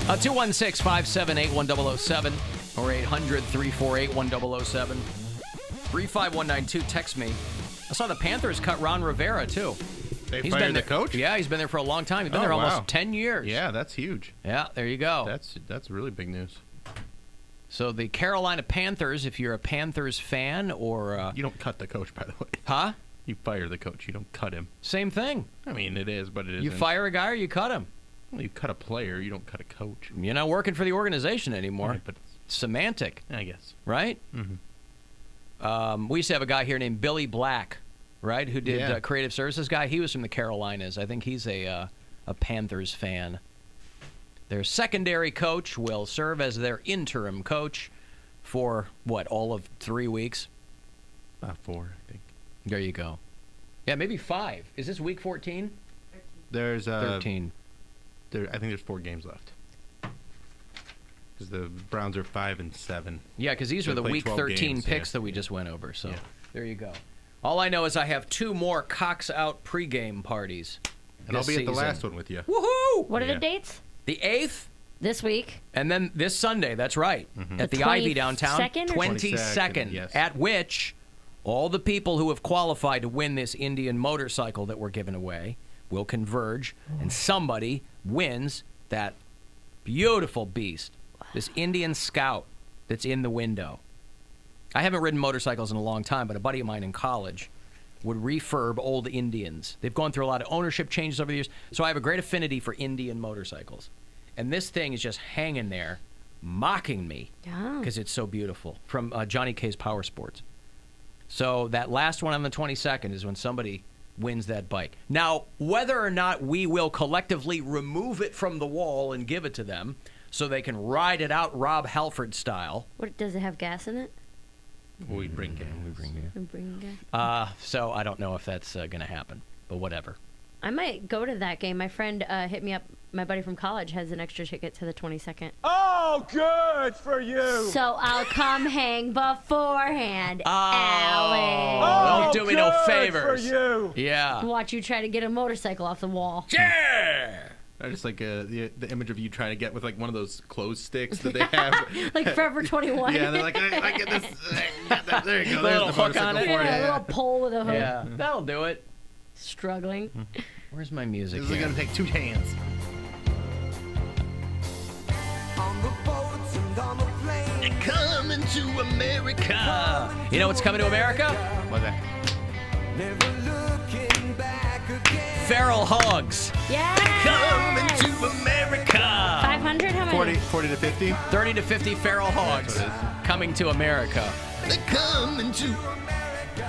216-578-1007 or 800-348-1007. 35192, text me. I saw the Panthers cut Ron Rivera, too. He's fired the coach? Yeah, he's been there for a long time. He's been there almost 10 years. Yeah, that's huge. Yeah, there you go. That's really big news. So the Carolina Panthers, if you're a Panthers fan or... you don't cut the coach, by the way. Huh? You fire the coach. You don't cut him. Same thing. I mean, it is, but it isn't. You fire a guy or you cut him. Well, you cut a player. You don't cut a coach. You're not working for the organization anymore. Right, but semantic. I guess. Right? Mm-hmm. We used to have a guy here named Billy Black, right, who did creative services guy. He was from the Carolinas. I think he's a Panthers fan. Their secondary coach will serve as their interim coach for, all of 3 weeks? About 4, I think. There you go. Yeah, maybe 5. Is this week 14? 13. There's 13. I think there's 4 games left. Because the Browns are 5 and 7. Yeah, because these were the week 13 picks that we just went over. So there you go. All I know is I have 2 more Cox Out pregame parties. And I'll be at the last one with you. Woohoo! What are the dates? The 8th. This week. And then this Sunday, that's right. At the Ivy downtown. 22nd. Yes. At which all the people who have qualified to win this Indian motorcycle that we're giving away will converge. And somebody wins that beautiful beast. This Indian Scout that's in the window. I haven't ridden motorcycles in a long time, but a buddy of mine in college would refurb old Indians. They've gone through a lot of ownership changes over the years, so I have a great affinity for Indian motorcycles. And this thing is just hanging there, mocking me, because it's so beautiful, from Johnny K's Power Sports. So that last one on the 22nd is when somebody wins that bike. Now, whether or not we will collectively remove it from the wall and give it to them so they can ride it out Rob Halford style. What, does it have gas in it? We bring gas. So I don't know if that's going to happen, but whatever. I might go to that game. My friend hit me up. My buddy from college has an extra ticket to the 22nd. Oh, good for you. So I'll come hang beforehand, Don't Alan. do me no favors. Good for you. Yeah. Watch you try to get a motorcycle off the wall. Yeah. I just like the image of you trying to get with like one of those clothes sticks that they have. Like Forever 21. Yeah, they're like, I get this. There you go. There's little the hook on motorcycle it. for you. A little pole with a hook. Yeah, that'll do it. Struggling. Where's my music? This is going to take 2 hands. On the boats and on the planes. Coming to America. You know what's coming to America? What's that? Never looking back again. Feral hogs. Yeah. Coming to America. 500? How many? 40 to 50? 30 to 50 feral hogs coming to America. They're coming to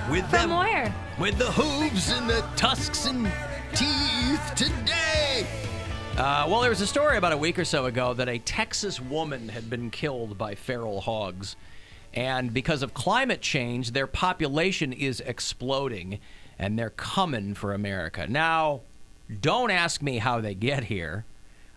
with From them, where? with the hooves and the tusks and teeth today. Well, there was a story about a week or so ago that a Texas woman had been killed by feral hogs. And because of climate change, their population is exploding, and they're coming for America. Now, don't ask me how they get here.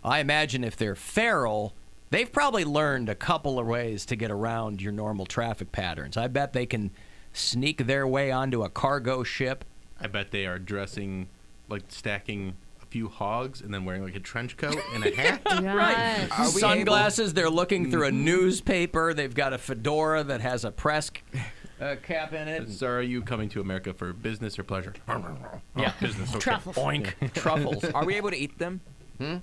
I imagine if they're feral, they've probably learned a couple of ways to get around your normal traffic patterns. I bet they can sneak their way onto a cargo ship. I bet they are dressing, like stacking a few hogs and then wearing like a trench coat and a hat. Right. Sunglasses. They're looking through a newspaper. They've got a fedora that has a press cap in it. So are you coming to America for business or pleasure? Yeah. Business. Okay. Truffles. Oink. Truffles. Are we able to eat them? They're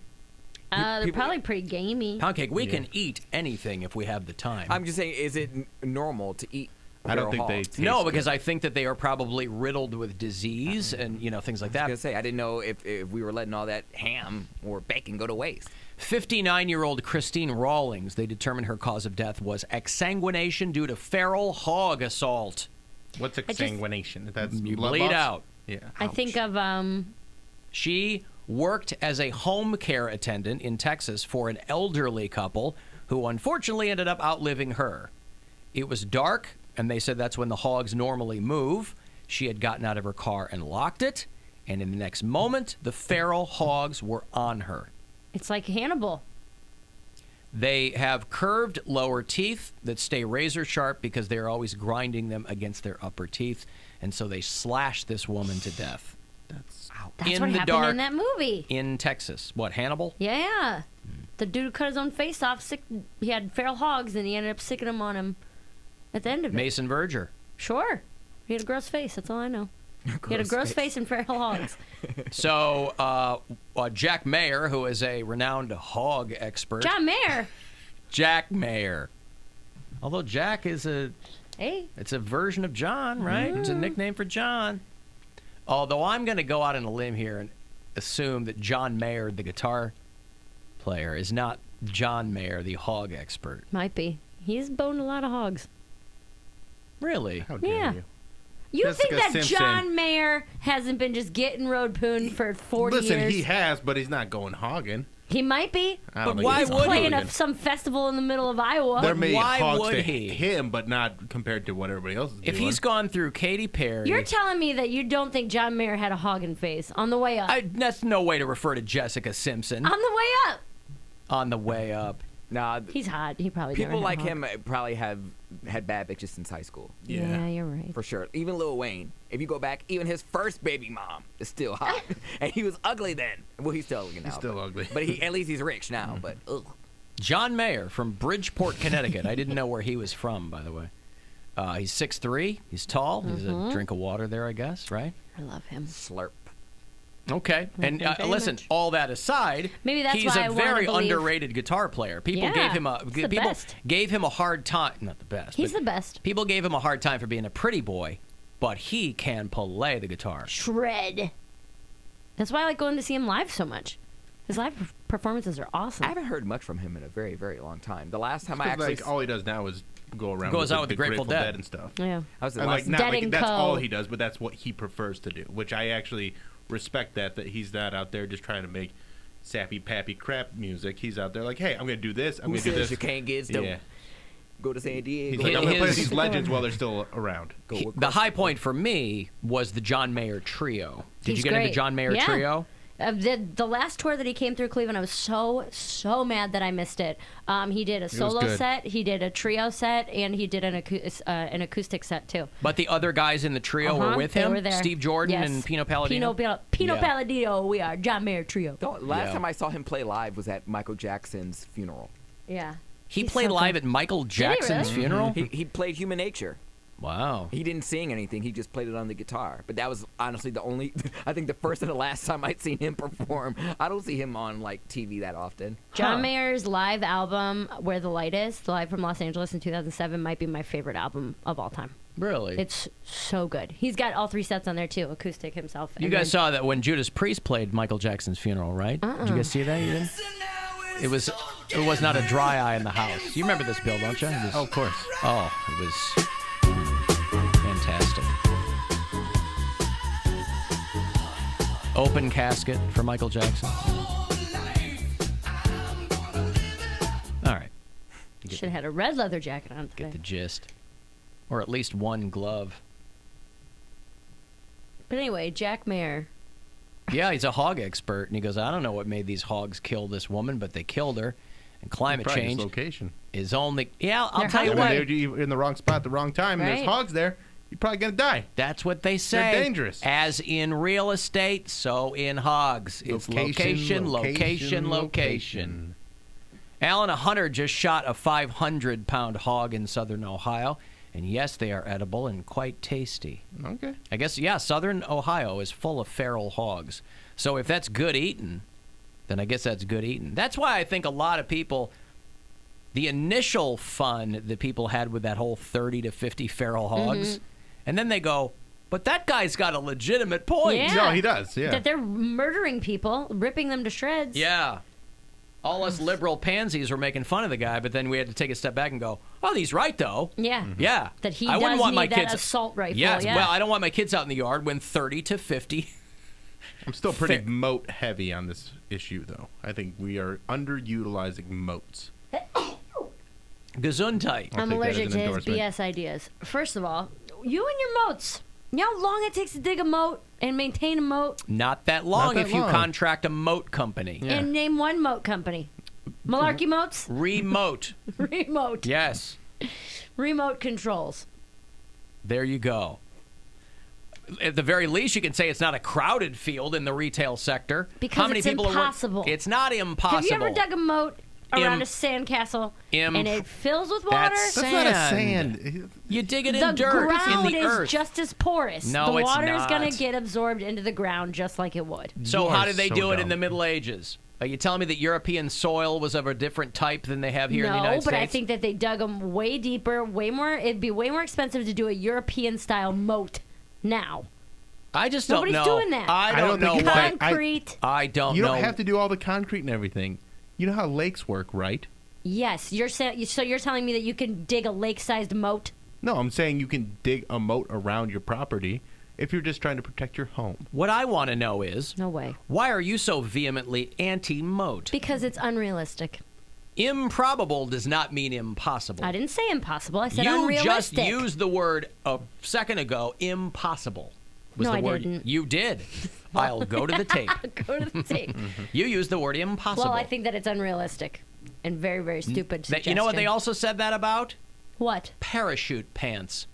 probably pretty gamey. Poundcake, we can eat anything if we have the time. I'm just saying, is it normal to eat? I don't feral think they hogs? taste No, because good. I think that they are probably riddled with disease and, things like I was that. gonna say, I didn't know if we were letting all that ham or bacon go to waste. 59-year-old Christine Rawlings, they determined her cause of death was exsanguination due to feral hog assault. What's exsanguination? That's You blood bleed loss? out. Yeah. I think of, She worked as a home care attendant in Texas for an elderly couple who unfortunately ended up outliving her. It was dark, and they said that's when the hogs normally move. She had gotten out of her car and locked it, and in the next moment, the feral hogs were on her. it's like Hannibal. They have curved lower teeth that stay razor sharp because they're always grinding them against their upper teeth, and so they slash this woman to death. That's In what the happened dark. in that movie. In Texas. What, Hannibal? Yeah. The dude cut his own face off. He had feral hogs, and he ended up sicking them on him at the end of it. Mason Verger. Sure. He had a gross face. That's all I know. He had a gross face and feral hogs. So, Jack Mayer, who is a renowned hog expert. John Mayer. Jack Mayer. Although Jack is it's a version of John, right? It's a nickname for John. Although I'm going to go out on a limb here and assume that John Mayer, the guitar player, is not John Mayer, the hog expert. Might be. He's boned a lot of hogs. Really? How dare Yeah. you? You Jessica think that Simpson. John Mayer hasn't been just getting road poon for 40 Listen, years? he has, but he's not going hogging. He might be. I don't But think why he's would he? Playing hogging. at some festival in the middle of Iowa. There may why hogs would to he? him, but not compared to what everybody else is doing. If he's gone through Katy Perry... You're telling me that you don't think John Mayer had a hogging face on the way up? that's no way to refer to Jessica Simpson. On the way up. On the way up. Nah, He's hot. He probably never people had a like hog. him probably have had bad bitches since high school. Yeah, you're right. For sure. Even Lil Wayne. If you go back, even his first baby mom is still hot. And he was ugly then. Well, he's still ugly now. He's still ugly. But at least he's rich now. But ugh. John Mayer from Bridgeport, Connecticut. I didn't know where he was from, by the way. He's 6'3". He's tall. He's a drink of water there, I guess, right? I love him. Slurp. Okay. And Thank you very listen, much. all that aside, Maybe that's he's why a I wanna very believe- underrated guitar player. People Yeah, gave him he's the best. gave him a hard time. Not the best. He's but the best. People gave him a hard time for being a pretty boy, but he can play the guitar. Shred. That's why I like going to see him live so much. His live performances are awesome. I haven't heard much from him in a very, very long time. The last time I 'Cause, actually... like, all he does now is go around Goes out with the Grateful Dead. and stuff. Yeah. I was the And last, like, not Dead like and that's Co. all he does, but that's what he prefers to do, which I actually respect that he's not out there just trying to make sappy pappy crap music. He's out there like, hey, I'm gonna do this. I'm who gonna do says this. you can't get dope? Yeah. Go to San Diego. He's like, I'm gonna play His- these legends while they're still around. Go The across high point for me was the John Mayer Trio. Did He's you get into great. John Mayer Yeah. Trio? The last tour that he came through Cleveland, I was so mad that I missed it. He did a solo good. set, he did a trio set, and he did an acoustic set too. But the other guys in the trio were Uh-huh, with they him? were there. Steve Jordan Yes. and Pino Palladino? Pino Yeah. Palladino, we are John Mayer Trio. The last Yeah. time I saw him play live was at Michael Jackson's funeral. Yeah. He He's played so live good. at Michael Jackson's really? funeral? He played Human Nature. Wow. He didn't sing anything. He just played it on the guitar. But that was honestly the only, I think the first and the last time I'd seen him perform. I don't see him on like TV that often. John Huh. Mayer's live album, Where the Light Is, live from Los Angeles in 2007, might be my favorite album of all time. Really? It's so good. He's got all three sets on there too, acoustic himself. You and guys then- saw that when Judas Priest played Michael Jackson's funeral, right? Did you guys see that? You didn't? It was not a dry eye in the house. You remember this, Bill, don't you? It was- Oh, of course. Oh, it was fantastic. Open casket for Michael Jackson. All right. You Should have had a red leather jacket on get the today. gist. Or at least one glove. But anyway, Jack Mayer. Yeah, he's a hog expert, and he goes, I don't know what made these hogs kill this woman, but they killed her. And climate Probably his change location. is only... Yeah, I'll They're tell you I mean, what. they're in the wrong spot at the wrong time, and Right. there's hogs there. You're probably gonna die. That's what they say. They're dangerous. As in real estate, so in hogs. It's location. Alan, a hunter just shot a 500-pound hog in southern Ohio. And yes, they are edible and quite tasty. Okay. I guess, yeah, southern Ohio is full of feral hogs. So if that's good eating, then I guess that's good eating. That's why I think a lot of people, the initial fun that people had with that whole 30 to 50 feral hogs, and then they go, but that guy's got a legitimate point. Yeah. No, he does. Yeah. That they're murdering people, ripping them to shreds. Yeah. All us liberal pansies were making fun of the guy, but then we had to take a step back and go, oh, he's right, though. Yeah. Yeah. That he I wouldn't does want my need that kids assault rifle. Yes, yeah. well, I don't want my kids out in the yard when 30 to 50. I'm still pretty Fair. moat heavy on this issue, though. I think we are underutilizing moats. Gesundheit. I'll I'm take that as allergic an to his endorsement. BS ideas. First of all, you and your moats. You know how long it takes to dig a moat and maintain a moat? Not that long Not that if you long. contract a moat company. Yeah. And name one moat company. Malarkey Moats? Remote. Remote. Yes. Remote controls. There you go. At the very least, you can say it's not a crowded field in the retail sector. Because How many it's people impossible. It's not impossible. Have you ever dug a moat around a sandcastle, and it fills with water. That's not a sand. You dig it in The dirt, ground in the is earth. just as porous. No, the it's water is going not. to get absorbed into the ground just like it would. So You how are did they so do it in dumb. the Middle Ages? Are you telling me that European soil was of a different type than they have here in the United No, but States? I think that they dug them way deeper, way more. It'd be way more expensive to do a European-style moat now. I just don't Nobody's know. doing that. I don't know think why. it's Concrete. I don't You know. don't have to do all the concrete and everything. You know how lakes work, right? Yes, so you're telling me that you can dig a lake-sized moat? No, I'm saying you can dig a moat around your property if you're just trying to protect your home. What I want to know is, No way. why are you so vehemently anti-moat? Because it's unrealistic. Improbable does not mean impossible. I didn't say impossible. I said You just unrealistic. used the word a second ago, impossible. Was No, the I word didn't. You did. I'll go to the tape. Go to the tape. You used the word impossible. Well, I think that it's unrealistic and very, very stupid You know what they suggestion. also said that about? What? Parachute pants.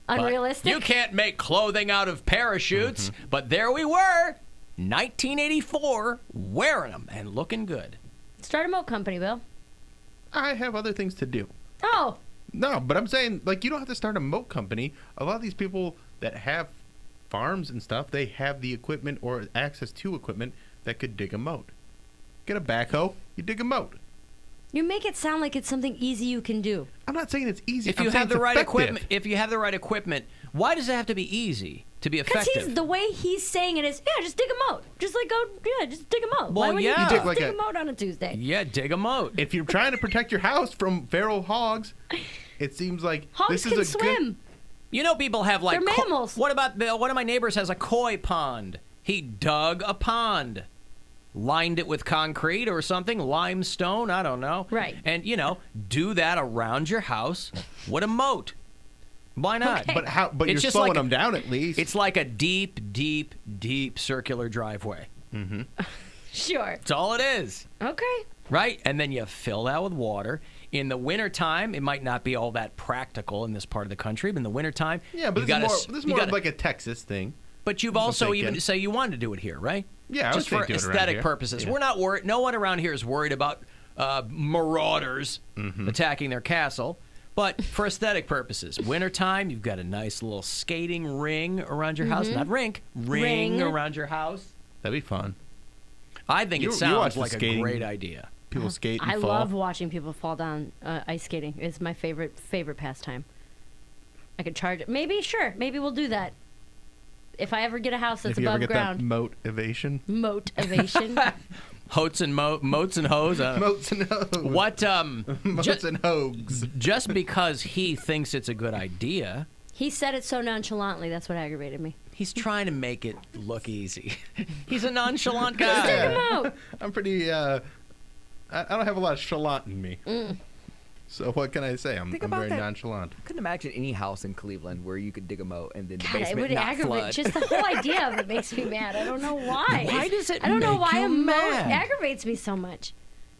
But Unrealistic? you can't make clothing out of parachutes, but there we were, 1984, wearing them and looking good. Start a moat company, Bill. I have other things to do. Oh, No, but I'm saying, like, you don't have to start a moat company. A lot of these people that have farms and stuff, they have the equipment or access to equipment that could dig a moat. Get a backhoe, you dig a moat. you make it sound like it's something easy you can do. I'm not saying it's easy. If I'm you saying have the it's right effective. equipment, why does it have to be easy to be Because effective? the way he's saying it is, yeah, just dig a moat. Just like just dig a moat. Well, Why would yeah. you You just dig like dig a- a moat on a Tuesday? Yeah, dig a moat. If you're trying to protect your house from feral hogs, it seems like Hogs this is can a swim. good. You know, people have like They're mammals. What about one of my neighbors has a koi pond? He dug a pond, lined it with concrete or something, limestone. I don't know. Right. And do that around your house with a moat. Why not? Okay. But how? But It's you're just slowing like- them down at least. It's like a deep, deep, deep circular driveway. Sure. That's all it is. Okay. Right? And then you fill that with water. In the wintertime, it might not be all that practical in this part of the country, but in the wintertime, yeah, but you this gotta, is more, this is you more gotta- like a Texas thing. But you've I'm also thinking. even say you wanted to do it here, right? Yeah, I would just say for do it around aesthetic here. purposes. Yeah. We're not worried. No one around here is worried about marauders Mm-hmm. attacking their castle. But for aesthetic purposes, wintertime, you've got a nice little skating ring around your house. Not rink, ring Ring. around your house. That'd be fun. I think You- it you sounds watch the like a skating- great idea. People skate and I fall. love watching people fall down ice skating. It's my favorite pastime. I could charge it. Maybe we'll do that. If I ever get a house that's if you ever above get ground. that motivation. Motivation. Moats and moats and hoes. Moats and hogs. What? Moats and hogs. Just because he thinks it's a good idea, He said it so nonchalantly. That's what aggravated me. he's trying to make it look easy. He's a nonchalant Dig guy. him out. I'm pretty. I don't have a lot of chalant in me. So what can I say? I'm Think about very that. nonchalant. I couldn't imagine any house in Cleveland where you could dig a moat and then the God, it basement would not aggravate. flood. Just the whole idea of it makes me mad. I don't know why. Why does it I don't know make why you a moat mad? aggravates me so much.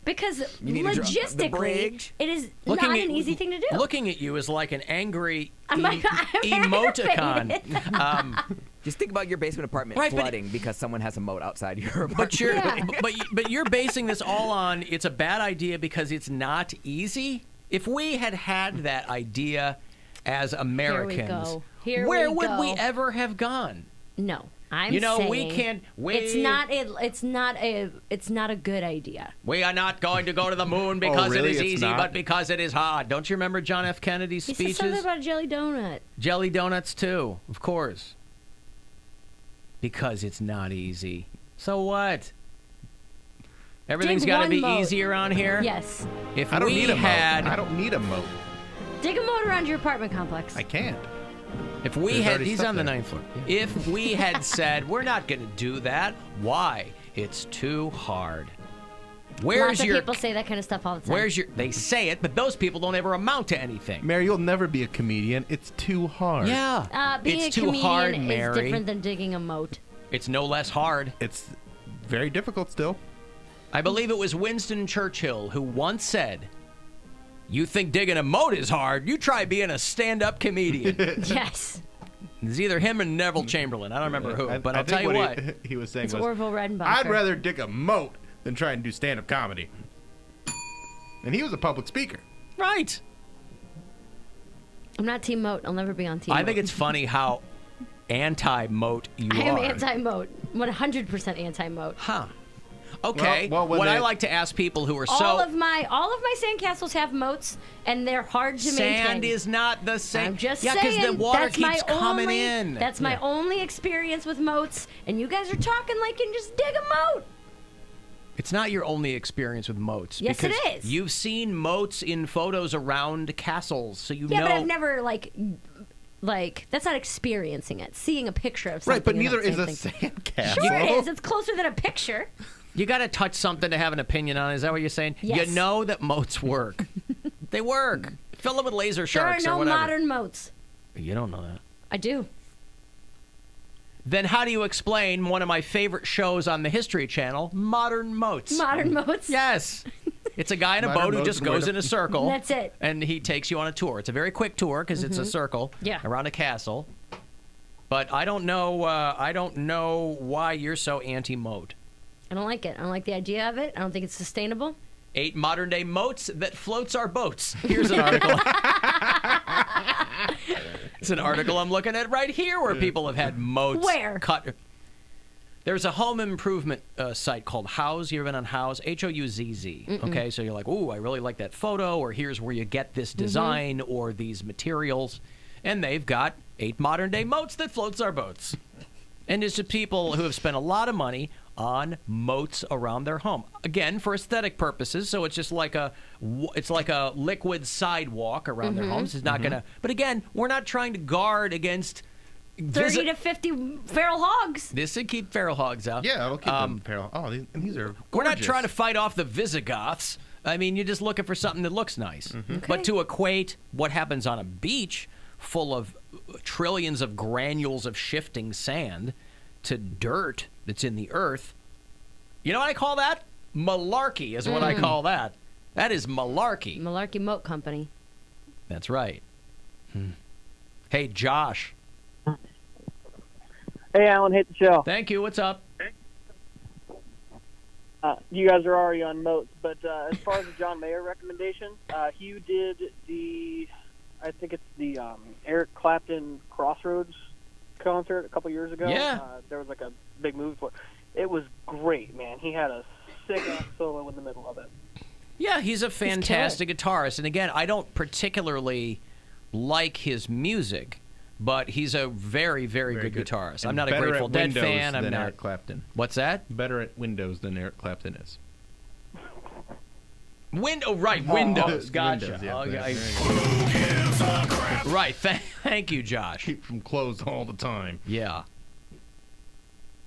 Because You need to drop the logistically, bridge. it is not an easy thing to do. Looking at you is like an angry I'm emoticon. aggravated. Just think about your basement apartment Right, but- flooding because someone has a moat outside your apartment. But you're Yeah. but you're basing this all on it's a bad idea because it's not easy. If we had that idea as Americans, go. Here where we would go. we ever have gone? No, I'm You know, saying we can't- it's not a good idea. We are not going to go to the moon because really? it is It's easy, not? but because it is hard. Don't you remember John F. Kennedy's He speeches? said something about a jelly donut. Jelly donuts too, of course. Because it's not easy. So what? Everything's Dig got to one be moat. easy around here. Yes. If I don't we need a had, moat. I don't need a moat. Dig a moat around your apartment complex. I can't. if we There's had, already he's stuff on the there. 9th floor. If we had said we're not going to do that, why? It's too hard. Where's Lots of your? people say that kind of stuff all the time. Where's your? They say it, but those people don't ever amount to anything. Mary, you'll never be a comedian. It's too hard. Yeah. being it's a too comedian hard, is Mary. different than digging a moat. It's no less hard. It's very difficult still. I believe it was Winston Churchill who once said, "You think digging a moat is hard? You try being a stand-up comedian." Yes. It's either him and Neville Chamberlain. I don't remember who, but I I'll tell think you what. He was saying It's was, Orville Redenbacher. I'd rather dig a moat than try and do stand-up comedy. And he was a public speaker. Right. I'm not Team Moat. I'll never be on Team Moat. I think it's funny how anti-moat you I am are. anti-Moat. 100% anti-Moat. Huh. Okay. Well, when what I they- like to ask people who are All of my sandcastles have moats, and they're hard to maintain. Sand is not the same. I'm just yeah, saying. because the water that's my keeps coming only, in. That's my only experience with moats, and you guys are talking like you can just dig a moat. It's not your only experience with moats. Yes, because it is. You've seen moats in photos around castles, so you Yeah, know. but I've never like that's not experiencing it. Seeing a picture of something. Right, but is neither not the is same a thing. sandcastle. Sure it is. It's closer than a picture. You got to touch something to have an opinion on. Is that what you're saying? Yes. You know that moats work. They work. Fill them with laser There are sharks or no whatever. modern moats. You don't know that. I do. Then how do you explain one of my favorite shows on the History Channel, Modern Moats? Modern moats. Yes. It's a guy in a Modern boat who moats just and where goes to- in a circle. That's it. And he takes you on a tour. It's a very quick tour because it's a circle Yeah. around a castle. But I don't know. I don't know why you're so anti-moat. I don't like it. I don't like the idea of it. I don't think it's sustainable. 8 modern-day moats that floats our boats. Here's an article. It's an article I'm looking at right here where people have had moats Where? cut. There's a home improvement site called Houzz. You ever been on Houzz? Houzz. Okay, so you're like, ooh, I really like that photo, or here's where you get this design or these materials. And they've got 8 modern-day moats that floats our boats. And it's just people who have spent a lot of money on moats around their home. Again, for aesthetic purposes, so it's just like a liquid sidewalk around their homes. It's not gonna. But again, we're not trying to guard against 30 to 50 feral hogs. This would keep feral hogs out. Yeah, it'll keep them feral. Oh, these are gorgeous. We're not trying to fight off the Visigoths. I mean, you're just looking for something that looks nice. But to equate what happens on a beach full of trillions of granules of shifting sand to dirt that's in the earth, you know what I call that? Malarkey is what I call that. That is malarkey. Malarkey Moat Company. That's right. Hey, Josh. Hey, Alan, hate the show. Thank you. What's up? You guys are already on Moats, but as far as the John Mayer recommendation, Hugh did I think it's the Eric Clapton Crossroads concert a couple years ago. Yeah. There was like a big movie for it. It was great, man. He had a sick-ass solo in the middle of it. Yeah, he's a fantastic guitarist. And again, I don't particularly like his music, but he's a very, very, good guitarist. And I'm not a better Grateful at Dead Windows fan. I'm than not. Eric Clapton. What's that? Better at Windows than Eric Clapton is. Windows. Gotcha. Windows, yeah. Okay. Right. Thank you, Josh. Keep from closed all the time. Yeah.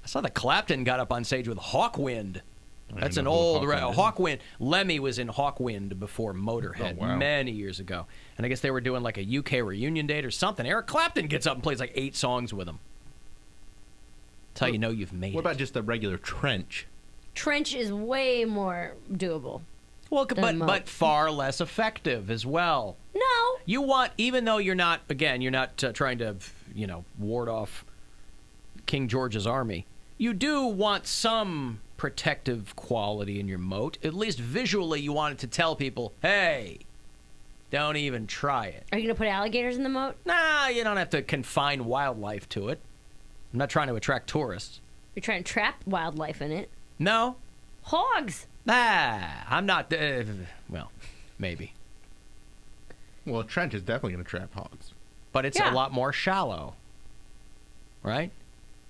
I saw that Clapton got up on stage with Hawkwind. That's an know who old Hawkwind is. Hawkwind. Lemmy was in Hawkwind before Motorhead Oh, wow. many years ago. And I guess they were doing like a UK reunion date or something. Eric Clapton gets up and plays like 8 songs with him. That's how you know you've made What it. about just a regular trench? Trench is way more doable. Well, than Moat. but far less effective as well. No. You want, even though you're not trying to, ward off King George's army, you do want some protective quality in your moat. At least visually, you want it to tell people, hey, don't even try it. Are you going to put alligators in the moat? Nah, you don't have to confine wildlife to it. I'm not trying to attract tourists. You're trying to trap wildlife in it. No. Hogs. I'm not, well, maybe. Well, a trench is definitely going to trap hogs. But it's a Yeah. lot more shallow, right?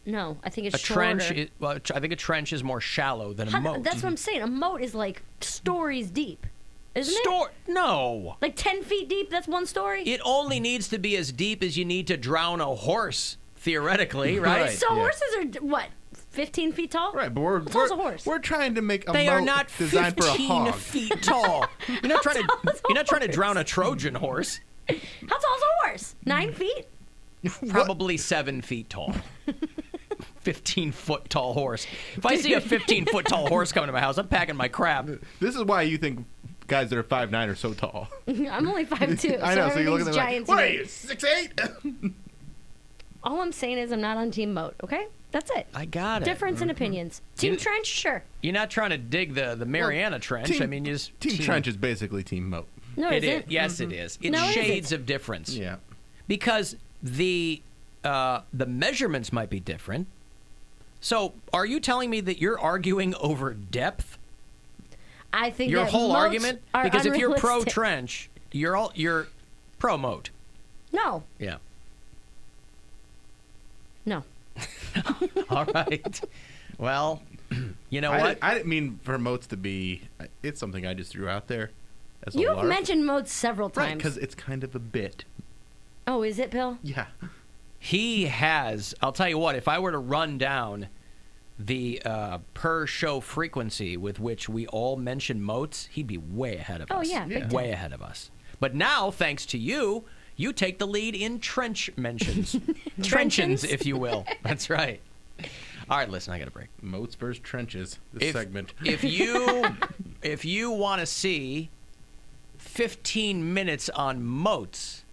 No, I think it's A shorter. trench, I think a trench is more shallow than a How- moat. That's what I'm saying. A moat is like stories deep, isn't it? No. Like 10 feet deep, that's one story? It only needs to be as deep as you need to drown a horse, theoretically, right? Right. So yeah. horses are, what, 15 feet tall? Right, but we're tall's a horse? We're trying to make a They moat are not designed for a 15 hog. feet tall. You're not trying to drown a Trojan horse. How tall's a horse? 9 feet? Probably 7 feet tall. 15-foot tall horse. If I see a 15-foot tall horse coming to my house, I'm packing my crap. This is why you think guys that are 5'9" are so tall. I'm only 5'2", I know, so you're everything's looking at giant like, to me. what are you, 6'8"? All I'm saying is I'm not on Team Moat, okay? That's it. I got it. Difference in opinions. Team Trench, sure. You're not trying to dig the Mariana Trench. Team- I mean, you just Team Trench is basically Team Moat. No, It is is. it? Yes, it is. It's No, it shades isn't. of difference. Yeah. Because the measurements might be different. So, are you telling me that you're arguing over depth? I think Your that whole moats argument? are Because if you're pro unrealistic. trench, you're pro moat. No. Yeah. No. All right. Well, you know I what? didn't mean for Moats to be. It's something I just threw out there. As a You have lark. mentioned moats several Right, times. because it's kind of a bit. Oh, is it, Bill? Yeah. He has. I'll tell you what. If I were to run down the per show frequency with which we all mention moats, he'd be way ahead of Oh, us. yeah, big time. Way ahead of us. But now, thanks to you, you take the lead in trench mentions. Trenchins, if you will. That's right. All right, listen, I got a break. Moats versus trenches. This segment. If you want to see 15 minutes on moats,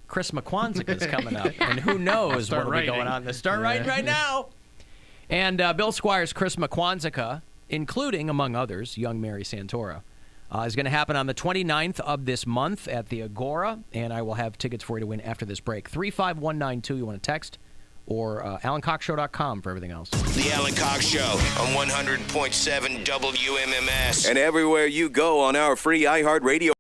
Chris McQuanzica's coming up, and who knows Start what'll be going writing. on. Let's start writing right now. And Bill Squire's Chris McQuanzica, including, among others, young Mary Santora, is going to happen on the 29th of this month at the Agora, and I will have tickets for you to win after this break. 35192, you want to text, or AlanCoxShow.com for everything else. The Alan Cox Show on 100.7 WMMS. And everywhere you go on our free iHeartRadio